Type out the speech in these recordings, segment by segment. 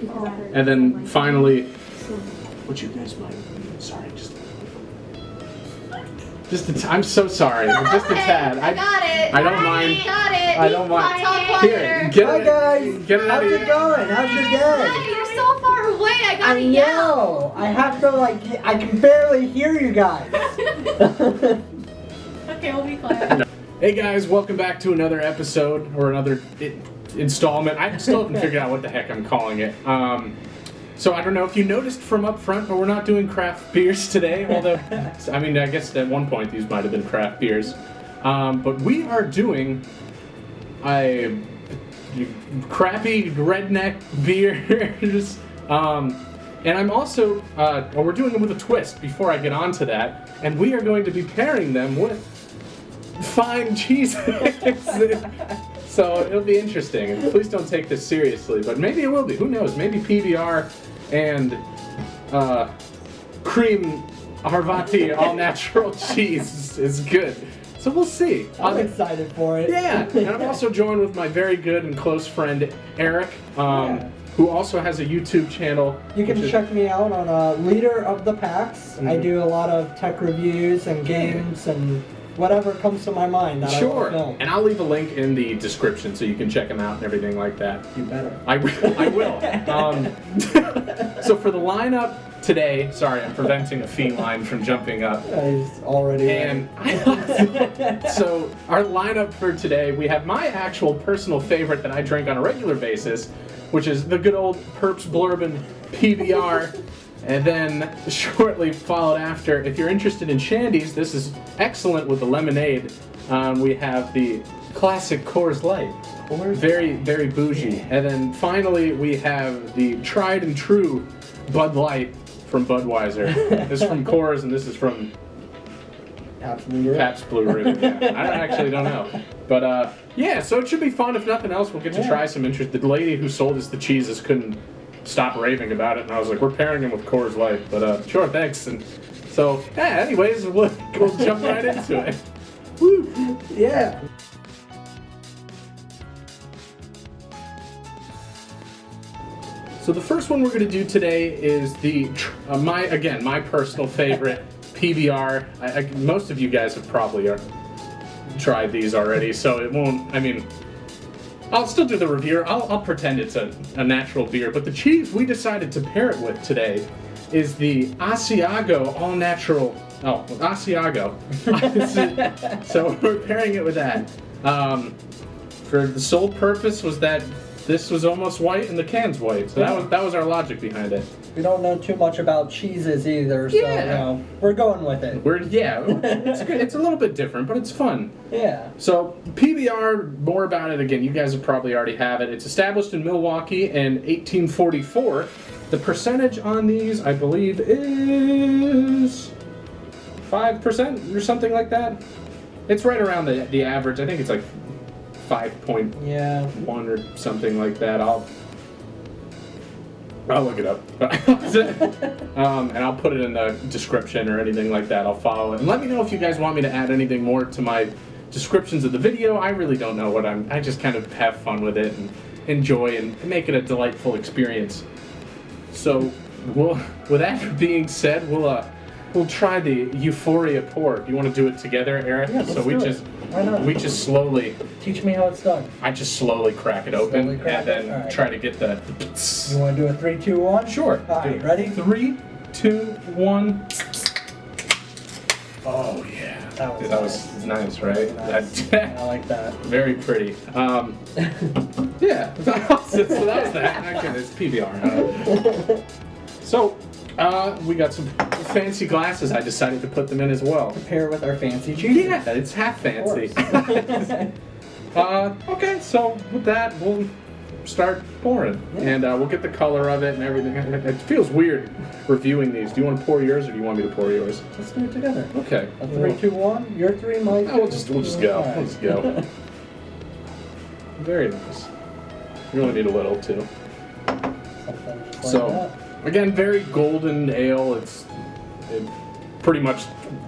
And then finally, what you guys might, sorry, I'm so sorry, just a tad. I got it. I don't mind. Got it. I don't mind. Here, get Hi it. guys. Get it out How's of it going? How's your day? You're so far away. I gotta I yell. know. I have to I can barely hear you guys. Okay, we'll be quiet. Hey guys, welcome back to another episode or another installment. I still haven't figured out what the heck I'm calling it. So I don't know if you noticed from up front, but we're not doing craft beers today. Although, I mean, I guess at one point these might have been craft beers. But we are doing a crappy redneck beers. And I'm also, we're doing them with a twist before I get on to that. And we are going to be pairing them with fine cheeses. So it'll be interesting. And please don't take this seriously, but maybe it will be. Who knows? Maybe PBR and cream Harvati all-natural cheese is good. So we'll see. I'm excited for it. Yeah, and I'm also joined with my very good and close friend Eric, who also has a YouTube channel. You can check me out on Leader of the Packs. I do a lot of tech reviews and games and whatever comes to my mind that I will film. And I'll leave a link in the description so you can check them out and everything like that. You better. I will. So for the lineup today, sorry, I'm preventing a feline from jumping up. He's already And so our lineup for today, we have my actual personal favorite that I drink on a regular basis, which is the good old Perps Bourbon PBR. And then shortly followed after, if you're interested in shandies, this is excellent with the lemonade. We have the classic Coors Light. Very, very bougie. And then finally we have the tried and true Bud Light from Budweiser. This is from Coors and this is from Pabst Blue Ribbon. Yeah. I actually don't know. But yeah, so it should be fun. If nothing else, we'll get to try some interest. The lady who sold us the cheeses couldn't stop raving about it, and I was like, we're pairing them with Coors Light, but sure, thanks. And so, yeah, anyways, we'll jump right into it. Woo! Yeah. So the first one we're going to do today is the my personal favorite PBR. Most of you guys have probably tried these already, so it won't. I mean, I'll still do the review. I'll pretend it's a natural beer, but the cheese we decided to pair it with today is the Asiago all-natural. Oh, Asiago. So we're pairing it with that. For the sole purpose was that this was almost white and the can's white, so that was our logic behind it. We don't know too much about cheeses either, so you know, we're going with it. It's good. It's a little bit different, but it's fun. Yeah. So PBR, more about it again. You guys have probably already have it. It's established in Milwaukee in 1844. The percentage on these, I believe, is 5% or something like that. It's right around the average. I think it's like 5.1 or something like that. I'll look it up. And I'll put it in the description or anything like that. I'll follow it. And let me know if you guys want me to add anything more to my descriptions of the video. I really don't know what I just kind of have fun with it and enjoy and make it a delightful experience. So, with that being said, we'll try the Euphoria pour. Do you want to do it together, Eric? Yeah, let's do it. Why not? We just slowly. Teach me how it's done. I just slowly crack it open and then try to get the. You want to do a 3, 2, 1? Sure. All right, ready? 3, 2, 1. Oh yeah. That was nice, right? Nice. I like that. Very pretty. Yeah. So that was that. Okay, it's PBR. So, we got some fancy glasses. I decided to put them in as well. To pair with our fancy cheese. Yeah, it's half fancy. Okay, so with that, we'll start pouring. And we'll get the color of it and everything. It feels weird reviewing these. Do you want to pour yours or do you want me to pour yours? Let's do it together. Okay. A 3, 2, 1. Your 3, my 2. We'll just go. Right. Let's go. Very nice. You only need a little too. So, again, very golden ale. It's pretty much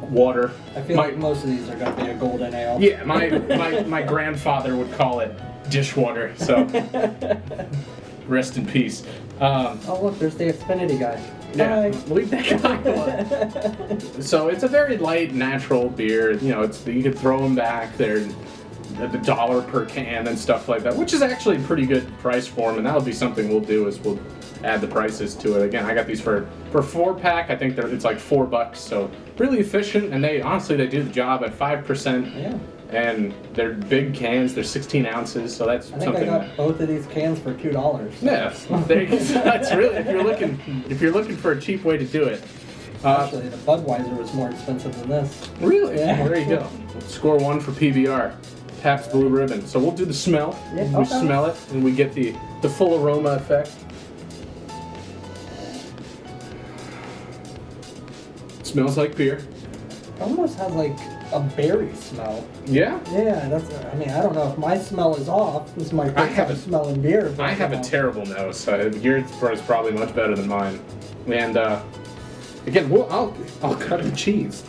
water. I feel like most of these are going to be a golden ale. Yeah, my grandfather would call it dishwater, so rest in peace. Oh look, there's the Xfinity guy. Yeah, Hi. leave that guy alone. So it's a very light, natural beer. You know, you can throw them back. They're at $1 per can and stuff like that, which is actually a pretty good price for them. And that'll be something we'll do is we'll add the prices to it. Again, I got these for 4-pack. I think it's like $4. So really efficient, and they do the job at 5%. Yeah. And they're big cans. They're 16 ounces, so that's I think something. I got both of these cans for $2. Yeah, that's really if you're looking for a cheap way to do it. Actually, the Budweiser was more expensive than this. Really? Yeah. Well, there you go. Score 1 for PBR. Pabst Blue Ribbon. So we'll do the smell. Yeah, We okay. smell it, and we get the full aroma effect. It smells like beer. It almost has like a berry smell. Yeah? Yeah, I mean, I don't know if my smell is off. This is my I first have time a- smelling beer. But, I have a terrible nose, so yours is probably much better than mine. And again, I'll cut in cheese.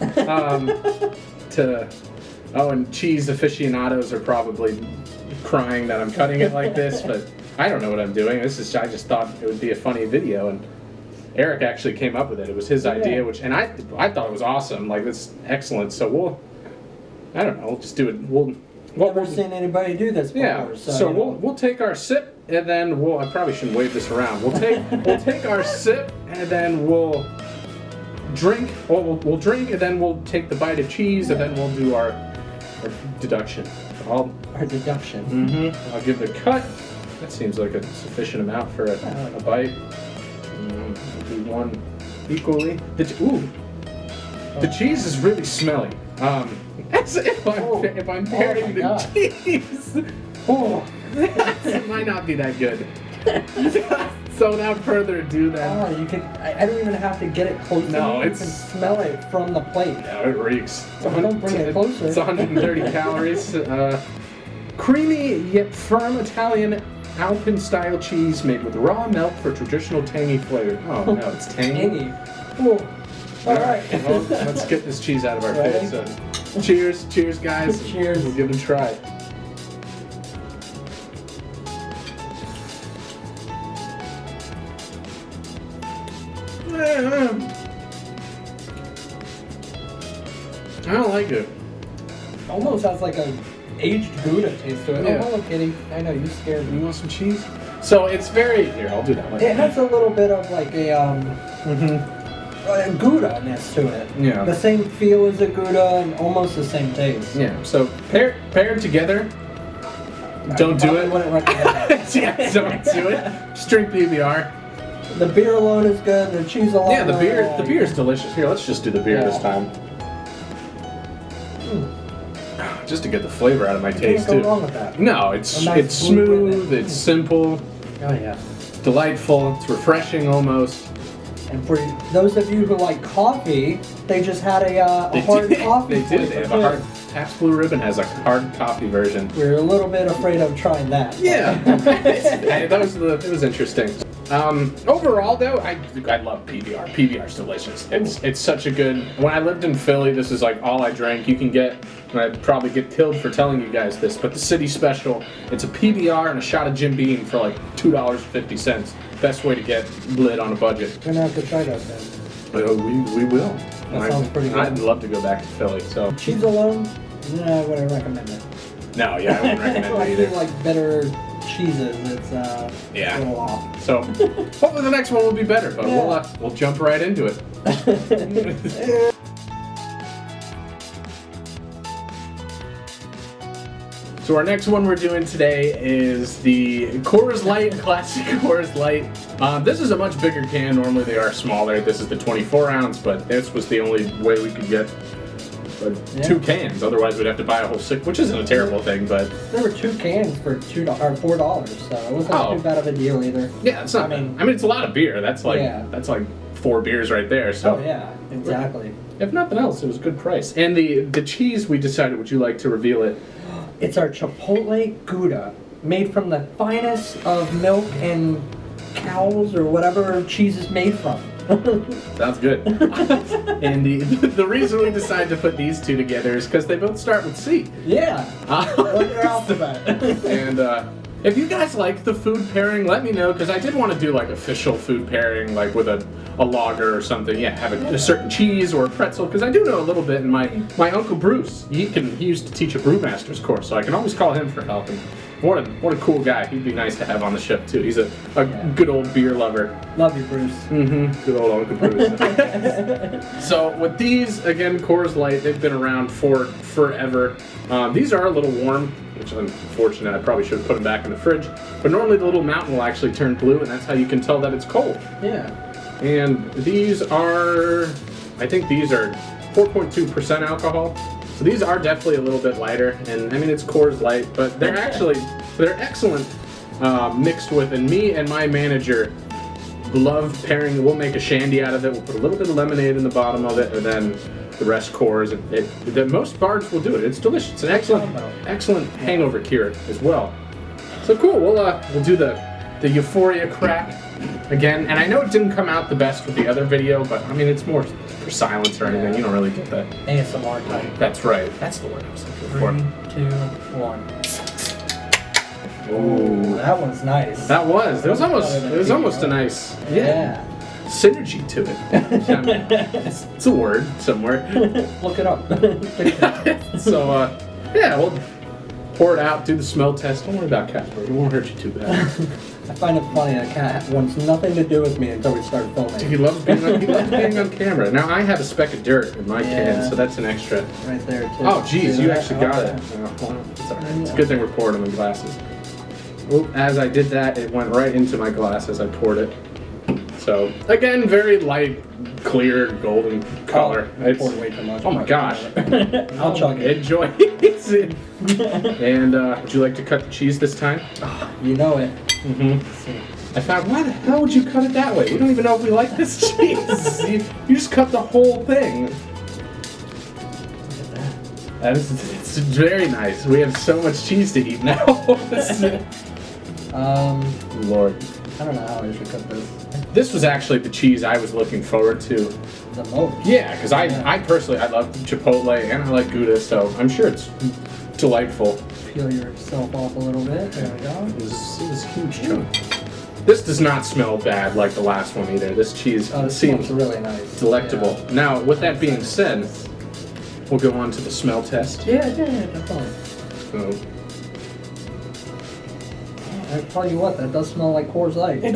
And cheese aficionados are probably crying that I'm cutting it like this, but I don't know what I'm doing. I just thought it would be a funny video, and Eric actually came up with it. It was his idea, and I thought it was awesome. Like, it's excellent. So we'll just do it. Never seen anybody do this before. Yeah. So we'll take our sip, and then I probably shouldn't wave this around. We'll take our sip, and then we'll drink. We'll drink, and then we'll take the bite of cheese, and then we'll do our deduction. Our deduction. Mm-hmm. I'll give it a cut. That seems like a sufficient amount for a bite. We'll do one equally. The cheese is really smelly. As if I'm pairing the God. cheese. Oh, It might not be that good. So without further ado, then. you can. I don't even have to get it close. No, to me. it's- You can smell it from the plate. Yeah, it reeks. Don't bring it closer. It's 130 calories. Creamy yet firm Italian Alpine-style cheese made with raw milk for traditional tangy flavor. Oh no, it's tangy. Tangy. Oh. All right. Well, let's get this cheese out of our Ready? face. So, cheers, guys. Cheers. We'll give it a try. I don't like it. Almost has like a aged Gouda taste to it. Yeah. Oh, hello, kitty. I know, you scared You me. want some cheese? So it's very here. I'll do that one. It has a little bit of like a Gouda-ness to it. Yeah. The same feel as a Gouda and almost the same taste. Yeah. So paired together. Don't do it. Wouldn't recommend it. Yeah, don't do it. Just drink PBR. The beer alone is good. The cheese alone. Yeah, the beer is delicious. Here, let's just do the beer Yeah. this time. Mm. Just to get the flavor out of my Can't taste go too. wrong with that. No, it's A nice it's smooth smooth, with it. it's simple, Oh yeah. delightful, it's refreshing almost. And for those of you who like coffee, they just had a hard coffee. They did. They flavor have a too. hard. Pabst Blue Ribbon has a hard coffee version. We were a little bit afraid of trying that. Yeah, it was interesting. Overall, though, I love PBR. PBR's delicious. It's such a good. When I lived in Philly, this is like all I drank. You can get. And I'd probably get killed for telling you guys this, but the city special, it's a PBR and a shot of Jim Beam for like $2.50. Best way to get lit on a budget. We're gonna have to try that then. We will. That sounds pretty good. I'd love to go back to Philly. So Cheese alone, no, I wouldn't recommend it. no, yeah, I wouldn't recommend I it feel either. like better cheeses. It's Yeah. a little off. So hopefully the next one will be better, but Yeah. we'll jump right into it. So our next one we're doing today is the Coors Light, classic Coors Light. This is a much bigger can. Normally they are smaller. This is the 24 ounce, but this was the only way we could get two cans. Otherwise we'd have to buy a whole six, which isn't a terrible thing, but There were 2 cans for $4, so it wasn't too bad of a deal either. yeah, it's not. I mean, it's a lot of beer. That's like 4 beers right there. So Oh yeah, exactly. if nothing else, it was a good price. And the cheese we decided. Would you like to reveal it? It's our Chipotle Gouda, made from the finest of milk and cows or whatever cheese is made from. Sounds good. And the reason we decided to put these two together is because they both start with C. Yeah, like your alphabet. And If you guys like the food pairing, let me know, because I did want to do like official food pairing, like with a lager or something. Yeah, have a certain cheese or a pretzel, because I do know a little bit. And my uncle Bruce, he used to teach a brewmaster's course, so I can always call him for help. And what a cool guy. He'd be nice to have on the ship too. He's a good old beer lover. Love you, Bruce. Mm-hmm. Good old Uncle Bruce. So with these, again, Coors Light, they've been around for forever. These are a little warm, which is unfortunate. I probably should have put them back in the fridge. But normally the little mountain will actually turn blue, and that's how you can tell that it's cold. Yeah. And these are, I think these are 4.2% alcohol. So these are definitely a little bit lighter, and I mean it's Coors Light, but they're excellent mixed with. And me and my manager love pairing. We'll make a shandy out of it. We'll put a little bit of lemonade in the bottom of it, and then the rest Coors. Most bars will do it. It's delicious. It's an excellent hangover cure as well. So cool. We'll do the Euphoria crack again, and I know it didn't come out the best with the other video, but I mean it's more for silence or anything. You don't really get that ASMR type. That's right. That's the word I was looking for. 3, 2, 1. Ooh, that one's nice. That was. It was almost a nice synergy to it. I mean, it's a word somewhere. Look it up. So we'll pour it out, do the smell test. Don't worry about Casper. It won't hurt you too bad. I find it funny, a cat wants nothing to do with me until we start filming. He loves being on camera. Now I have a speck of dirt in my can, so that's an extra. Right there too. Oh geez, you actually got it. Oh, it's alright. It's a good thing we're pouring them in glasses. Well, as I did that, it went right into my glass as I poured it. So again, very light, clear, golden color. I poured way too much. Oh my gosh. I'll chug it. Enjoy it. And would you like to cut the cheese this time? You know it. Mm-hmm. I found, why the hell would you cut it that way? We don't even know if we like this cheese. You just cut the whole thing. Look at that. It's very nice. We have so much cheese to eat now. Lord. I don't know how I should cut this. This was actually the cheese I was looking forward to. The most. Yeah, because I personally, I love Chipotle and I like Gouda, so I'm sure it's delightful. Peel yourself off a little bit. There we go. It was a huge chunk. This does not smell bad like the last one either. This cheese seems really nice. Delectable. Yeah. Now, with that being said, we'll go on to the smell test. Yeah, definitely. So, I tell you what, that does smell like Coors Light. If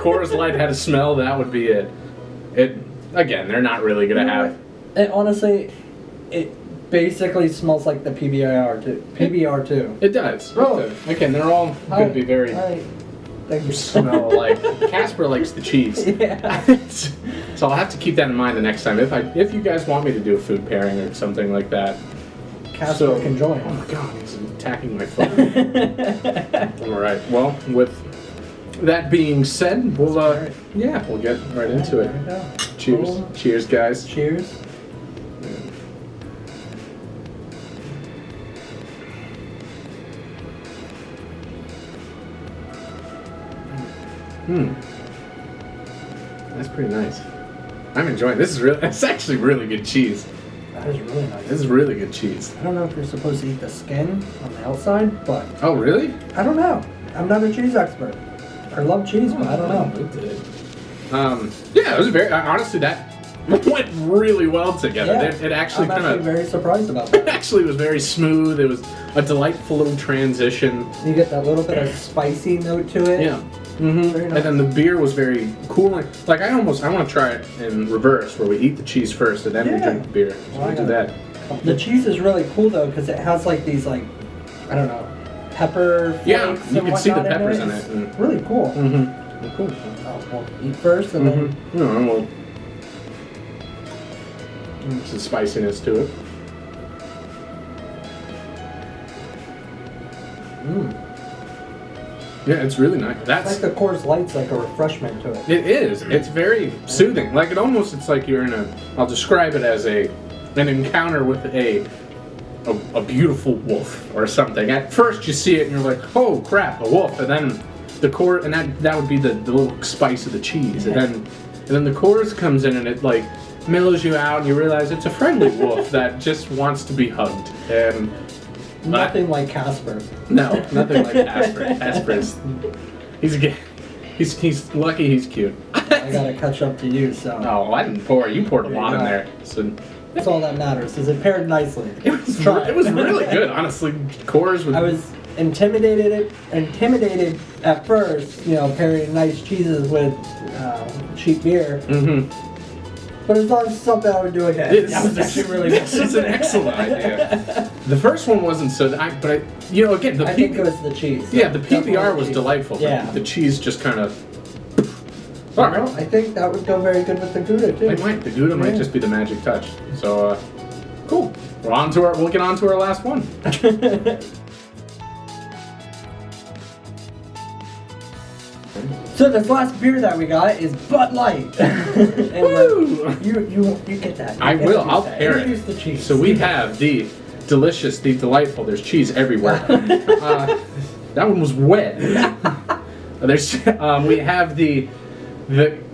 Coors Light had a smell, that would be it. Again, they're not really gonna have. And honestly, it basically smells like the PBR too. It does. Oh. Again, they're all going to be very. Thank you. Smell like Casper likes the cheese. Yeah. So I'll have to keep that in mind the next time. If you guys want me to do a food pairing or something like that. Casper can join. Oh my God, he's attacking my phone. All right. Well, with that being said, we'll get right into it. There we go. Cheers. Cool. Cheers, guys. Cheers. That's pretty nice. I'm enjoying this. It's actually really good cheese. That is really nice. This is really good cheese. I don't know if you're supposed to eat the skin on the outside, but Oh, really? I don't know. I'm not a cheese expert. I love cheese, but I don't know. It did. Yeah, it was very honestly that went really well together. Yeah. It actually I'm actually very surprised about that. It actually was very smooth. It was a delightful little transition. You get that little bit of spicy note to it. Yeah. Mm-hmm. Very nice. And then the beer was very cooling. Like I want to try it in reverse, where we eat the cheese first and then we drink the beer. So we'll do that. The cheese is really cool though, because it has like these I don't know, pepper flakes. Yeah, you can see the whatnot peppers in It's it. really cool. Mm-hmm. Cool. We'll eat first and then. And we'll some spiciness to it. Yeah, it's really nice. That's It's like the Coors Light's like a refreshment to it. It is. It's very soothing. Like it's like you're in I'll describe it as an encounter with a beautiful wolf or something. At first you see it and you're like, oh crap, a wolf, and then the core, and that would be the little spice of the cheese, and then the Coors comes in and it like mellows you out and you realize it's a friendly wolf that just wants to be hugged. And Nothing like Casper. No, nothing like Casper. Casper's he's lucky he's cute. I gotta catch up to you, so. Oh, I didn't pour. You poured a lot in there. So that's all that matters. Is it paired nicely? it was really good, honestly. Coors was. I was intimidated at first, pairing nice cheeses with cheap beer. Mm-hmm. But it's not something I would do again. That was actually really good. This is an excellent idea. The first one wasn't so. Again, I think it was the cheese. Yeah, the PBR Definitely was cheese. delightful. Yeah. The cheese just kind of. Well, I think that would go very good with the Gouda too. It might. The Gouda might just be the magic touch. So, cool. We'll get on to our last one. So this last beer that we got is Bud Light. And Woo! you get that. I will. I'll pair it. Introduce the cheese. So we have the delicious, the delightful. There's cheese everywhere. That one was wet. We have the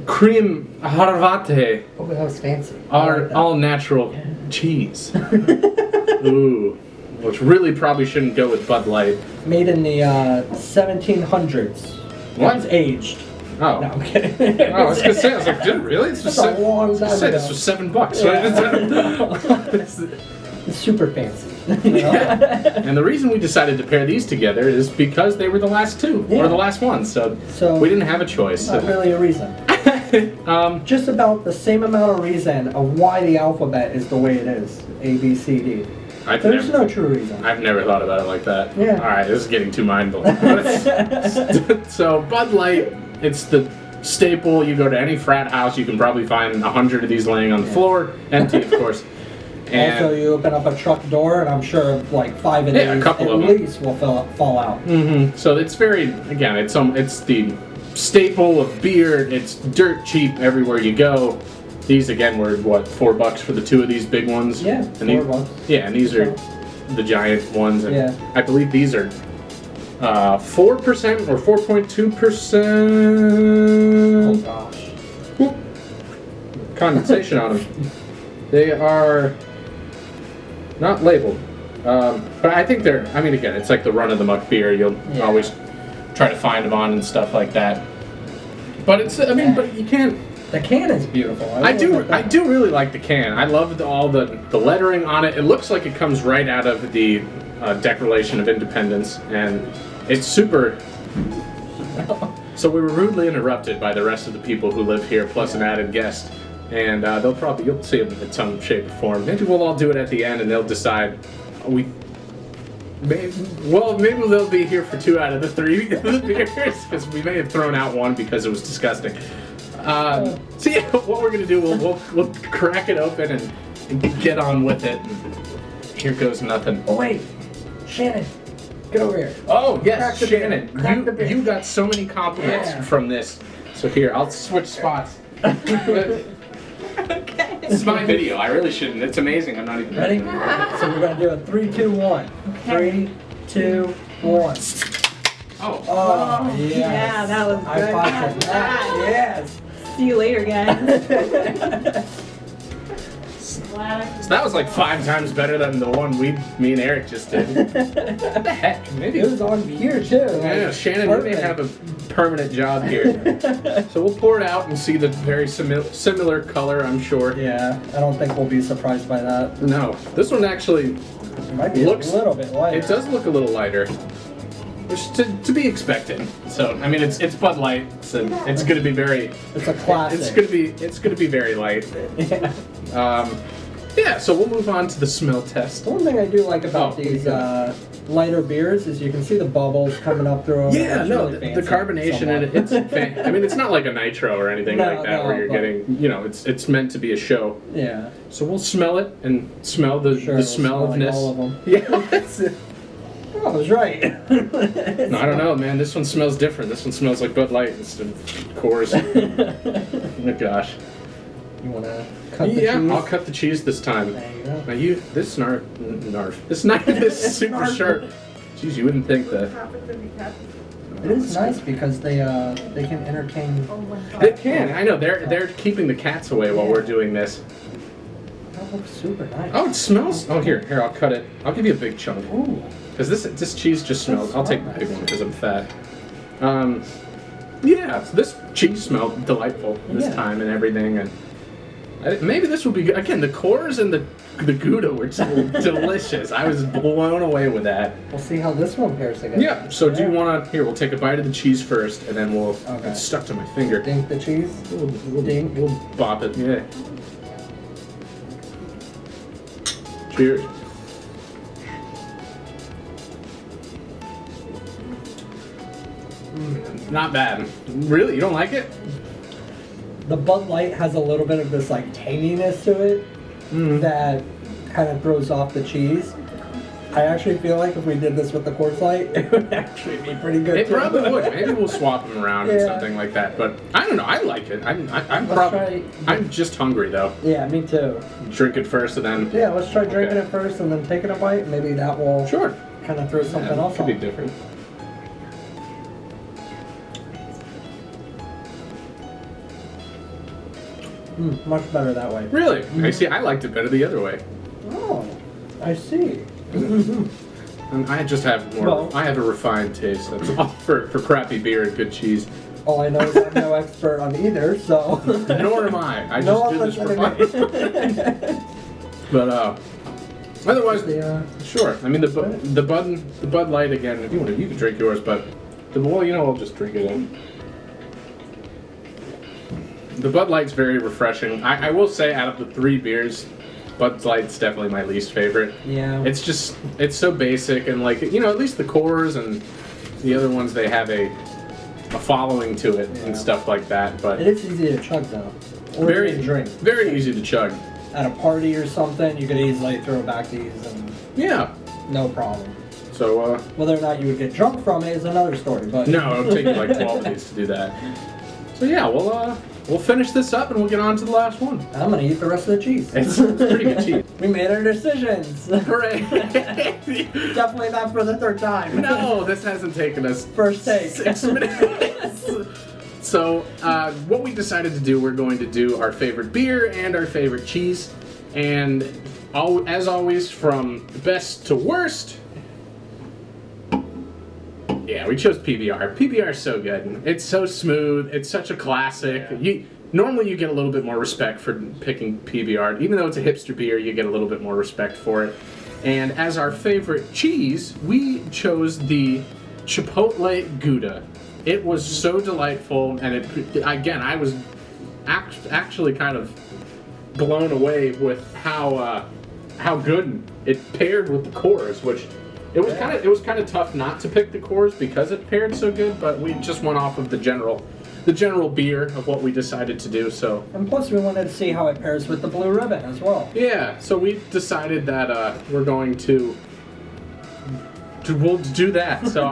cream harvate. Oh, that was fancy. Our all natural cheese. Ooh. Which really probably shouldn't go with Bud Light. Made in the 1700s. What? It's aged. Oh. No, I'm kidding. Oh, I was gonna say, I was like, dude, really? It's That's a long time I said ago. this was $7. Yeah. It's super fancy. Yeah. And the reason we decided to pair these together is because they were the last two, or the last ones, so we didn't have a choice. Not really a reason. Just about the same amount of reason of why the alphabet is the way it is. A, B, C, D. There's no true reason. I've never thought about it like that. Yeah. Alright, this is getting too mind-blowing. So, Bud Light, it's the staple. You go to any frat house, you can probably find 100 of these laying on the floor. Empty, of course. And also, you open up a truck door, and I'm sure like 5 of these a couple at of them. least will fall out. Mm-hmm. So it's very, again, it's the staple of beer. It's dirt cheap everywhere you go. These again were what, $4 for the two of these big ones. Yeah, and $4. Yeah, and these are the giant ones. And Yeah. I believe these are 4% or 4.2%. Oh gosh. Condensation on them. They are not labeled, but I think they're. I mean, again, it's like the run of the muck beer. You'll always try to find them on and stuff like that. But it's. I mean, but you can't. The can is beautiful. I do really like the can. I love all the lettering on it. It looks like it comes right out of the Declaration of Independence, and it's super. So we were rudely interrupted by the rest of the people who live here, plus an added guest, and you'll see them in some shape or form. Maybe we'll all do it at the end, and they'll decide. Maybe they'll be here for 2 out of the 3 beers, because we may have thrown out one because it was disgusting. So yeah, what we're gonna do, we'll crack it open and get on with it. And here goes nothing. Oh wait, Shannon, get over here. Oh yes, Shannon, Crack the beer. you got so many compliments from this. So here, I'll switch spots. Okay. This is my video. I really shouldn't. It's amazing. I'm not even Ready? So we're gonna do a 3, 2, 1. 3, 2, 1. Oh. Oh yes. Yeah, that was I good. fought for that. Yes. See you later, guys. So that was like 5 times better than the one me and Eric just did. What the heck? Maybe It was on here too. Yeah, Shannon, we may have a permanent job here. So we'll pour it out and see the very similar color, I'm sure. Yeah, I don't think we'll be surprised by that. No, this one actually It might be looks a little bit lighter. It does look a little lighter, which to be expected. So I mean, it's Bud Light, so it's going to be very. It's a classic. It's going to be very light. Yeah. Yeah. So we'll move on to the smell test. One thing I do like about Oh, these lighter beers is you can see the bubbles coming up through them. Yeah, It's no, really the fancy carbonation in it. somewhat. I mean, it's not like a nitro or anything No, like that no, where you're but- getting. It's meant to be a show. Yeah. So we'll smell it and smell the Sure, we'll smell-ofness. smell like all of them. Yeah. That's it. Oh, I was right. No, I don't know, man. This one smells different. This one smells like Bud Light instead of Coors. Oh gosh. You want to cut the Yeah, cheese? I'll cut the cheese this time. There you go. Now this this knife is super sharp. Jeez, you wouldn't think that. It is nice because they can entertain. They can. I know they're keeping the cats away while we're doing this. Oh, That looks super nice. Oh, it smells. Oh, here, I'll cut it. I'll give you a big chunk. Ooh. Because this cheese just smells. I'll take the big one because I'm fat. Yeah, so this cheese smelled delightful this time and everything, and maybe this will be good. Again, the Coors and the Gouda were delicious. I was blown away with that. We'll see how this one pairs together. Yeah. So do you want to? Here, we'll take a bite of the cheese first, and then we'll. Okay. It's stuck to my finger. Dink the cheese. Dink. We'll bop it. Yeah. Cheers. Not bad. Really? You don't like it? The Bud Light has a little bit of this like tanginess to it that kind of throws off the cheese. I actually feel like if we did this with the Coors Light, it would actually be pretty good. It too. probably would. Maybe we'll swap them around and something like that. But I don't know. I like it. I'm just hungry though. Yeah, me too. Drink it first and then. Yeah, let's try drinking it first and then taking a bite. Maybe that will kind of throw something else could on. be different. Much better that way. Really? I see. I liked it better the other way. Oh, I see. And I just have more. Well- I have a refined taste. That's all for crappy beer and good cheese. All I know is I'm no expert on either, so. Nor am I. I No just did one this for listening fun. to me. But otherwise, Yeah. sure. I mean the Bud Light again. If you want to, you can drink yours. But I'll just drink it in. The Bud Light's very refreshing. I will say, out of the 3 beers, Bud Light's definitely my least favorite. Yeah. It's so basic, and like, at least the Coors and the other ones, they have a following to it and stuff like that. But It is easy to chug though. Or very even drink. very easy to chug. At a party or something, you could easily throw back these and Yeah. no problem. So Whether or not you would get drunk from it is another story, but no, it'll take you like 12 of these to do that. So yeah, we'll finish this up and we'll get on to the last one. I'm gonna eat the rest of the cheese. It's pretty good cheese. We made our decisions. Hooray! Definitely not for the 3rd time. No, this hasn't taken us First take. 6 minutes. So, what we decided to do, we're going to do our favorite beer and our favorite cheese. And as always, from best to worst, yeah, we chose PBR. PBR is so good. It's so smooth. It's such a classic. Normally you get a little bit more respect for picking PBR. Even though it's a hipster beer, you get a little bit more respect for it. And as our favorite cheese, we chose the Chipotle Gouda. It was so delightful, and I was actually kind of blown away with how good it paired with the Coors, which it was kind of tough not to pick the Coors because it paired so good, but we just went off of the general beer of what we decided to do. So And plus we wanted to see how it pairs with the Blue Ribbon as well. yeah, so we decided that we're going to we'll do that. So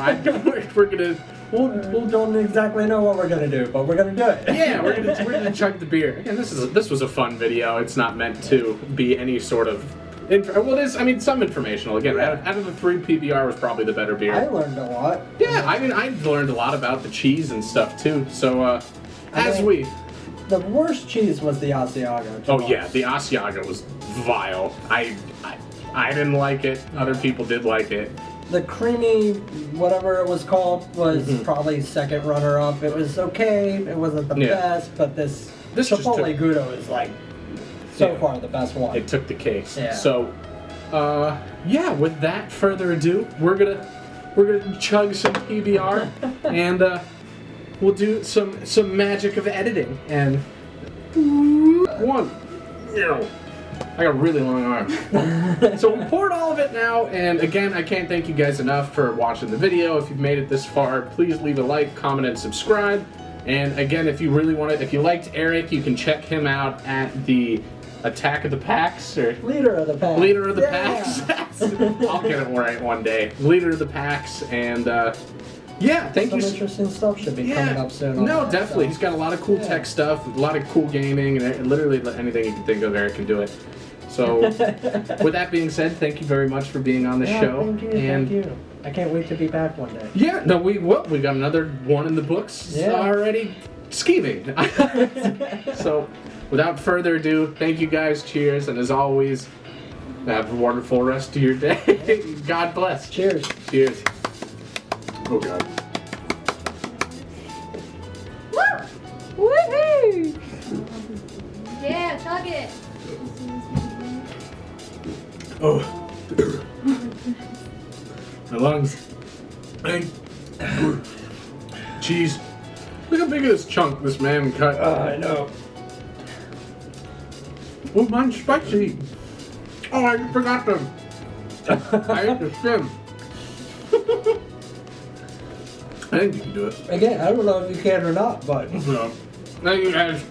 we're gonna. We don't exactly know what we're gonna do, but we're gonna do it. Yeah, we're gonna chug the beer. Again, this was a fun video. It's not meant to be any sort of well, it is. I mean, some informational. Again, out of the 3, PBR was probably the better beer. I learned a lot. Yeah, I mean, I learned a lot about the cheese and stuff too. So The worst cheese was the Asiago. Oh yeah, the Asiago was vile. I didn't like it. Other people did like it. The creamy, whatever it was called, was probably 2nd runner-up. It was okay. It wasn't the best, but this Chipotle Gouda is like so far the best one. It took the case. Yeah. So, with that further ado, we're gonna chug some PBR and we'll do some magic of editing and one. I got a really long arm. So we poured all of it now, and again, I can't thank you guys enough for watching the video. If you've made it this far, please leave a like, comment, and subscribe. And again, if you liked Eric, you can check him out at the Attack of the Packs, or Leader of the Pack. Leader of the Packs. I'll get it right one day. Leader of the Packs, and thank you. Some interesting stuff should be coming up soon. No, definitely. He's got a lot of cool tech stuff, a lot of cool gaming, and literally anything you can think of, Eric can do it. So, with that being said, thank you very much for being on the show. Thank you. I can't wait to be back one day. Yeah, no, we will. We got another one in the books already scheming. So, without further ado, thank you guys. Cheers, and as always, have a wonderful rest of your day. God bless. Cheers. Cheers. Oh God. Woohoo! Yeah, chug it. Oh. My lungs. Hey. Cheese. Look how big of this chunk this man cut. I know. Oh, mine's spicy. Oh, I forgot to. I ate the stem. I think you can do it. Again, I don't know if you can or not, but No. Thank you guys.